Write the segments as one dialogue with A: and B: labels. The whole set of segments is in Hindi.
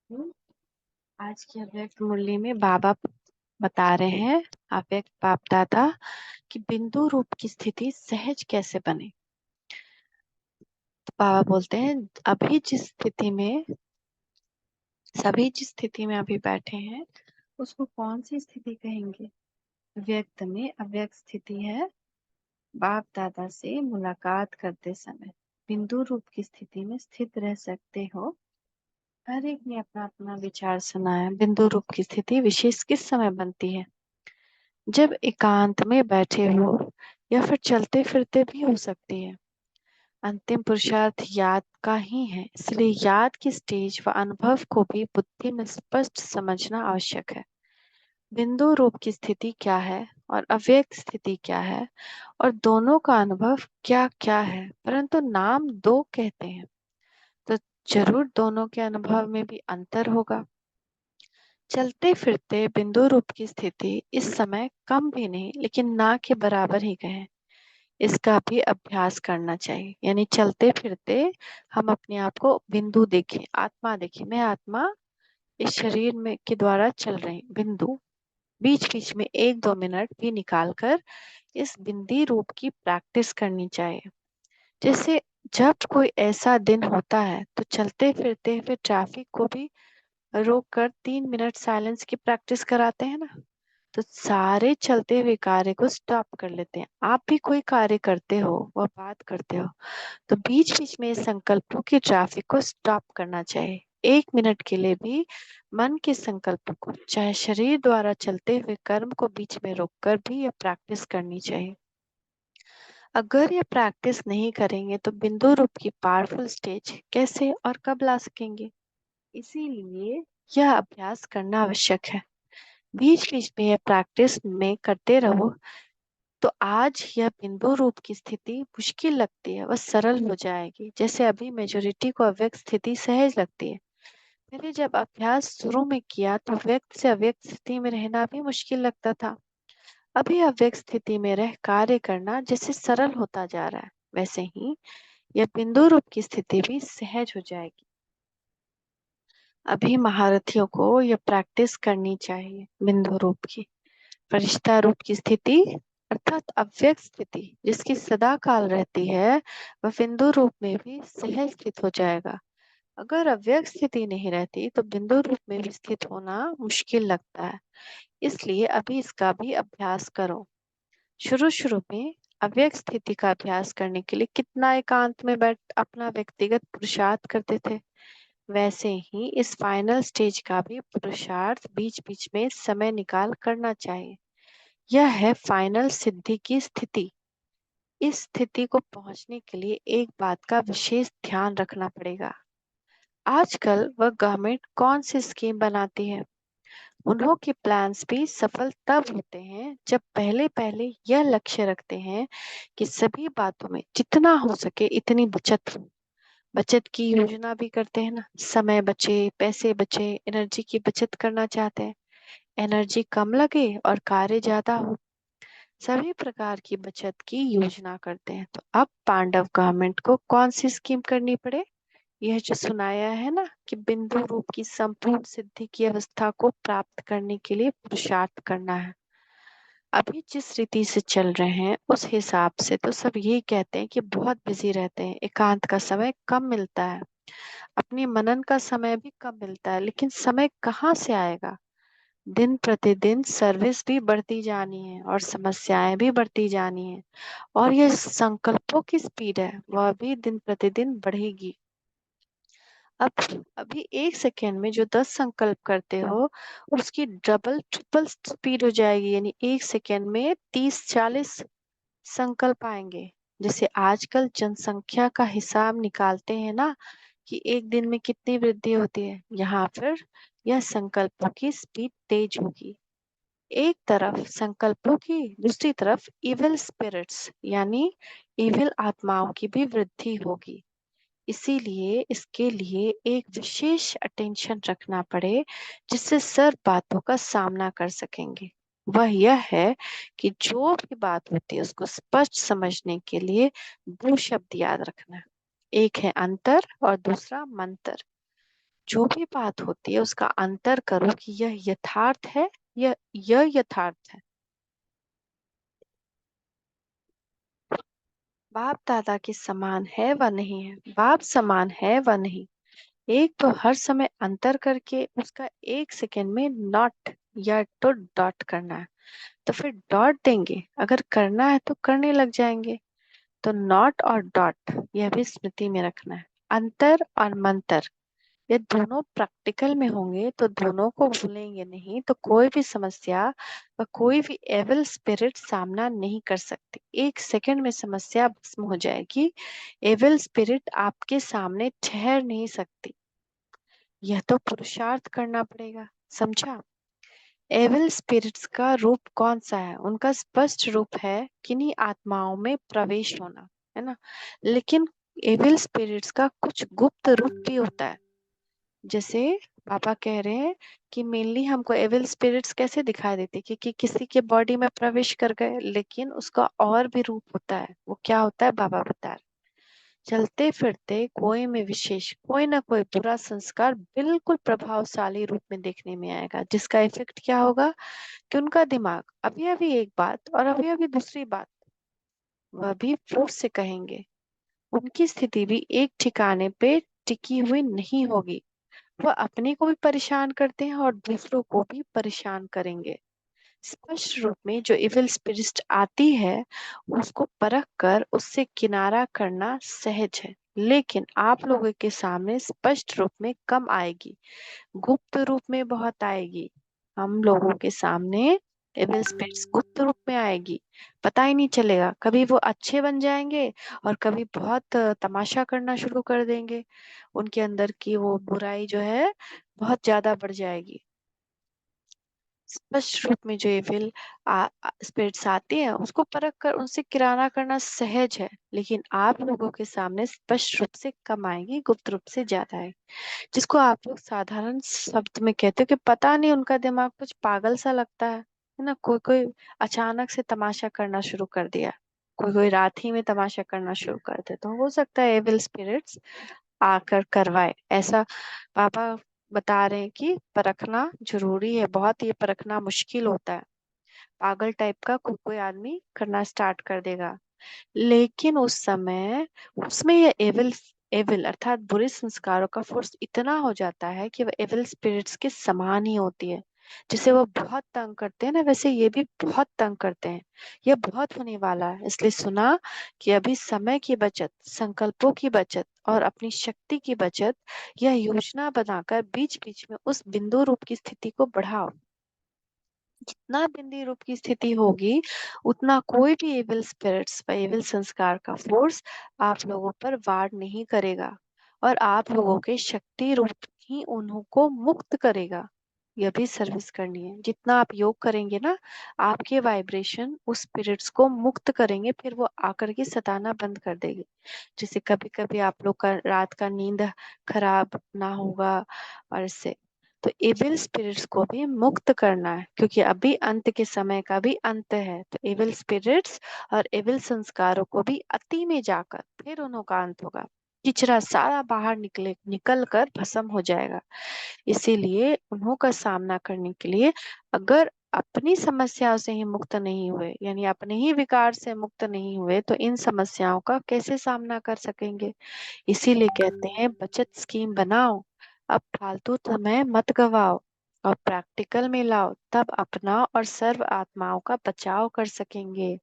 A: हम्म, आज के अव्यक्त मुरली में बाबा बता रहे हैं अव्यक्त बाप दादा कि बिंदु रूप की स्थिति सहज कैसे बने। तो बाबा बोलते हैं अभी जिस स्थिति में सभी जिस स्थिति में अभी बैठे हैं उसको कौन सी स्थिति कहेंगे। व्यक्त में अव्यक्त स्थिति है बाप दादा से मुलाकात करते समय बिंदु रूप की स्थिति में स्थित रह सकते हो। हर एक ने अपना अपना विचार सुनाया। बिंदु रूप की स्थिति विशेष किस समय बनती है? जब एकांत में बैठे हो या फिर चलते फिरते भी हो सकती है। अंतिम पुरुषार्थ याद का ही है, इसलिए याद की स्टेज व अनुभव को भी बुद्धि में स्पष्ट समझना आवश्यक है। बिंदु रूप की स्थिति क्या है और अव्यक्त स्थिति क्या है और दोनों का अनुभव क्या क्या है, परंतु नाम दो कहते हैं तो जरूर दोनों के अनुभव में भी अंतर होगा। चलते फिरते बिंदु रूप की स्थिति इस समय कम भी नहीं लेकिन ना के बराबर ही कहें। इसका भी अभ्यास करना चाहिए, यानी चलते फिरते हम अपने आप को बिंदु देखें, आत्मा देखें। मैं आत्मा इस शरीर में के द्वारा चल रही बिंदु। बीच बीच में 1-2 मिनट भी निकालकर इस बिंदी रूप की प्रैक्टिस करनी चाहिए। जैसे जब कोई ऐसा दिन होता है तो चलते फिरते फिर ट्रैफिक को भी रोक कर 3 मिनट साइलेंस की प्रैक्टिस कराते हैं ना। तो सारे चलते हुए कार्य को स्टॉप कर लेते हैं। आप भी कोई कार्य करते हो वह बात करते हो तो बीच बीच में इस संकल्पों की ट्रैफिक को स्टॉप करना चाहिए। 1 मिनट के लिए भी मन के संकल्प को, चाहे शरीर द्वारा चलते हुए कर्म को बीच में रोककर भी यह प्रैक्टिस करनी चाहिए। अगर ये प्रैक्टिस नहीं करेंगे तो बिंदु रूप की पावरफुल स्टेज कैसे और कब ला सकेंगे। इसीलिए यह अभ्यास करना आवश्यक है। बीच बीच में यह प्रैक्टिस में करते रहो तो आज यह बिंदु रूप की स्थिति मुश्किल लगती है वह सरल हो जाएगी। जैसे अभी मेजोरिटी को अव्यक्त स्थिति सहज लगती है। मैंने जब अभ्यास शुरू में किया तो व्यक्त से अव्यक्त स्थिति में रहना भी मुश्किल लगता था। अभी अव्यक्त स्थिति में रह कार्य करना जैसे सरल होता जा रहा है, वैसे ही यह बिंदु रूप की स्थिति भी सहज हो जाएगी। अभी महारथियों को यह प्रैक्टिस करनी चाहिए। बिंदु रूप की फरिश्ता रूप की स्थिति अर्थात अव्यक्त स्थिति जिसकी सदा काल रहती है वह बिंदु रूप में भी सहज स्थित हो जाएगा। अगर अव्यक्त स्थिति नहीं रहती तो बिंदु रूप में भी स्थित होना मुश्किल लगता है। इसलिए अभी इसका भी अभ्यास करो। शुरू शुरू में अव्यक्त स्थिति का अभ्यास करने के लिए कितना एकांत में बैठ अपना व्यक्तिगत पुरुषार्थ करते थे, वैसे ही इस फाइनल स्टेज का भी पुरुषार्थ बीच बीच में समय निकाल करना चाहिए। यह है फाइनल सिद्धि की स्थिति। इस स्थिति को पहुंचने के लिए एक बात का विशेष ध्यान रखना पड़ेगा। आजकल वह गवर्नमेंट कौन सी स्कीम बनाती है, उन्हों के प्लान्स भी सफल तब होते हैं जब पहले पहले यह लक्ष्य रखते हैं कि सभी बातों में जितना हो सके इतनी बचत हो। बचत की योजना भी करते हैं ना, समय बचे, पैसे बचे, एनर्जी की बचत करना चाहते हैं। एनर्जी कम लगे और कार्य ज्यादा हो, सभी प्रकार की बचत की योजना करते हैं। तो अब पांडव गवर्नमेंट को कौन सी स्कीम करनी पड़े, यह जो सुनाया है ना कि बिंदु रूप की संपूर्ण सिद्धि की अवस्था को प्राप्त करने के लिए पुरुषार्थ करना है। अभी जिस रीति से चल रहे हैं उस हिसाब से तो सब यही कहते हैं कि बहुत बिजी रहते हैं, एकांत का समय कम मिलता है, अपनी मनन का समय भी कम मिलता है, लेकिन समय कहाँ से आएगा। दिन प्रतिदिन सर्विस भी बढ़ती जानी है और समस्याएं भी बढ़ती जानी है और ये संकल्पों की स्पीड है वह भी दिन प्रतिदिन बढ़ेगी। अब अभी 1 सेकेंड में जो 10 संकल्प करते हो उसकी डबल ट्रिपल स्पीड हो जाएगी, यानी 1 सेकेंड में 30-40 संकल्प आएंगे। जैसे आजकल जनसंख्या का हिसाब निकालते हैं ना कि एक दिन में कितनी वृद्धि होती है, यहाँ फिर यह संकल्पों की स्पीड तेज होगी। एक तरफ संकल्पों की, दूसरी तरफ इविल स्पिरिट्स यानी इविल आत्माओं की भी वृद्धि होगी। इसीलिए इसके लिए एक विशेष अटेंशन रखना पड़े जिससे सब बातों का सामना कर सकेंगे। वह यह है कि जो भी बात होती है उसको स्पष्ट समझने के लिए 2 शब्द याद रखना। एक है अंतर और दूसरा मंतर। जो भी बात होती है उसका अंतर करो कि यह यथार्थ है या यह यथार्थ है। बाप दादा के समान है व नहीं है, बाप समान है व नहीं। एक तो हर समय अंतर करके उसका एक सेकेंड में नॉट या तो डॉट करना है, तो फिर डॉट देंगे, अगर करना है तो करने लग जाएंगे। तो नॉट और डॉट यह भी स्मृति में रखना है। अंतर और मंतर ये दोनों प्रैक्टिकल में होंगे तो दोनों को भूलेंगे नहीं तो कोई भी समस्या व कोई भी एविल स्पिरिट सामना नहीं कर सकती। एक सेकंड में समस्या भस्म हो जाएगी। एविल स्पिरिट आपके सामने ठहर नहीं सकती। यह तो पुरुषार्थ करना पड़ेगा, समझा। एविल स्पिरिट्स का रूप कौन सा है? उनका स्पष्ट रूप है किन्हीं आत्माओं में प्रवेश होना, है ना। लेकिन एविल स्पिरिट्स का कुछ गुप्त रूप भी होता है। जैसे पापा कह रहे हैं कि मेनली हमको एविल स्पिरिट्स कैसे दिखाई देते कि किसी के बॉडी में प्रवेश कर गए, लेकिन उसका और भी रूप होता है। वो क्या होता है बाबा बता रहे। चलते फिरते कोई में विशेष कोई ना कोई बुरा संस्कार बिल्कुल प्रभावशाली रूप में देखने में आएगा, जिसका इफेक्ट क्या होगा कि उनका दिमाग अभी अभी एक बात और अभी अभी दूसरी बात वह भी फोर्स से कहेंगे। उनकी स्थिति भी एक ठिकाने पे टिकी हुई नहीं होगी। वह अपने को भी परेशान करते हैं और दूसरों को भी परेशान करेंगे। स्पष्ट रूप में जो इविल स्पिरिट आती है उसको परख कर उससे किनारा करना सहज है, लेकिन आप लोगों के सामने स्पष्ट रूप में कम आएगी, गुप्त रूप में बहुत आएगी। हम लोगों के सामने एविल स्पिरिट्स गुप्त रूप में आएगी, पता ही नहीं चलेगा। कभी वो अच्छे बन जाएंगे और कभी बहुत तमाशा करना शुरू कर देंगे। उनके अंदर की वो बुराई जो है बहुत ज्यादा बढ़ जाएगी। स्पष्ट रूप में जो एविल स्पिरिट्स आती हैं उसको परख कर उनसे किराना करना सहज है, लेकिन आप लोगों के सामने स्पष्ट रूप से कम आएगी, गुप्त रूप से ज्यादा है। जिसको आप लोग साधारण शब्द में कहते हो कि पता नहीं उनका दिमाग कुछ पागल सा लगता है ना। कोई कोई अचानक से तमाशा करना शुरू कर दिया, कोई कोई रात ही में तमाशा करना शुरू कर दे, तो हो सकता है एविल स्पिरिट्स आकर करवाए ऐसा। पापा बता रहे हैं कि परखना जरूरी है, बहुत ये परखना मुश्किल होता है। पागल टाइप का कोई कोई आदमी करना स्टार्ट कर देगा, लेकिन उस समय उसमें ये एविल एविल अर्थात बुरे संस्कारों का फोर्स इतना हो जाता है कि वह एविल स्पिरिट्स के समान ही होती है। जिसे वो बहुत तंग करते हैं ना, वैसे ये भी बहुत तंग करते हैं। यह बहुत होने वाला है, इसलिए सुना कि अभी समय की बचत, संकल्पों की बचत और अपनी शक्ति की बचत, यह योजना बनाकर बीच बीच में उस बिंदु रूप की स्थिति को बढ़ाओ। जितना बिंदी रूप की स्थिति होगी उतना कोई भी एविल स्पिरिट्स व एविल संस्कार का फोर्स आप लोगों पर वार नहीं करेगा, और आप लोगों के शक्ति रूप ही उन्हों को मुक्त करेगा। यह भी सर्विस करनी है। जितना आप योग करेंगे ना, आपके वाइब्रेशन उस स्पिरिट्स को मुक्त करेंगे, फिर वो आकर के सताना बंद कर देगी। जैसे कभी कभी आप लोग का रात का नींद खराब ना होगा, और इससे तो एविल स्पिरिट्स को भी मुक्त करना है, क्योंकि अभी अंत के समय का भी अंत है। तो एविल स्पिरिट्स और एविल संस्कारों को भी अति में जाकर फिर उन्हों का अंत होगा। किचरा सारा बाहर निकल कर भस्म हो जाएगा। इसीलिए उन्हों का सामना करने के लिए अगर अपनी समस्याओं से ही मुक्त नहीं हुए, यानी अपने ही विकार से मुक्त नहीं हुए, तो इन समस्याओं का कैसे सामना कर सकेंगे। इसीलिए कहते हैं बचत स्कीम बनाओ, अब फालतू समय मत गवाओ और प्रैक्टिकल में लाओ, तब अपना और सर्व आत्माओं का बचाव कर सकेंगे।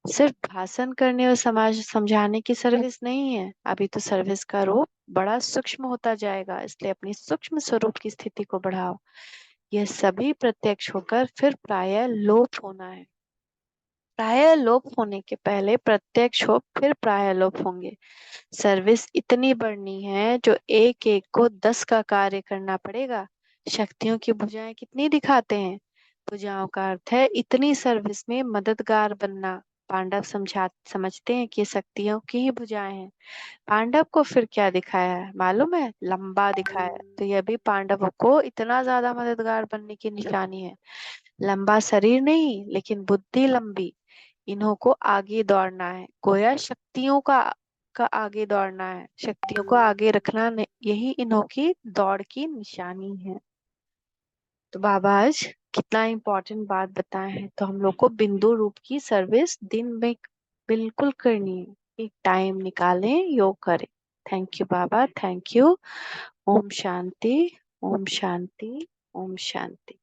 A: सिर्फ भाषण करने और समाज समझाने की सर्विस नहीं है, अभी तो सर्विस का रूप बड़ा सूक्ष्म होता जाएगा, इसलिए अपनी सूक्ष्म स्वरूप की स्थिति को बढ़ाओ। यह सभी प्रत्यक्ष होकर फिर प्रायः लोप होना है। प्रायः लोप होने के पहले प्रत्यक्ष हो, फिर प्रायः लोप होंगे। सर्विस इतनी बढ़नी है जो एक एक को 10 का कार्य करना पड़ेगा। शक्तियों की भुजाएं कितनी दिखाते हैं? भुजाओं का अर्थ है इतनी सर्विस में मददगार बनना। पांडव समझते हैं कि ये शक्तियों की ही भुजाएं हैं। पांडव को फिर क्या दिखाया है मालूम है? लंबा दिखाया है। तो यह भी पांडवों को इतना ज्यादा मददगार बनने की निशानी है। लंबा शरीर नहीं, लेकिन बुद्धि लंबी। इन्हों को आगे दौड़ना है, गोया शक्तियों का का आगे दौड़ना है, शक्तियों को आगे रखना यही इन्हों की दौड़ की निशानी है। तो बाबा आज कितना इम्पोर्टेंट बात बताए हैं। तो हम लोग को बिंदु रूप की सर्विस दिन में बिल्कुल करनी है। एक टाइम निकालें, योग करें। थैंक यू बाबा, थैंक यू। ओम शांति, ओम शांति, ओम शांति।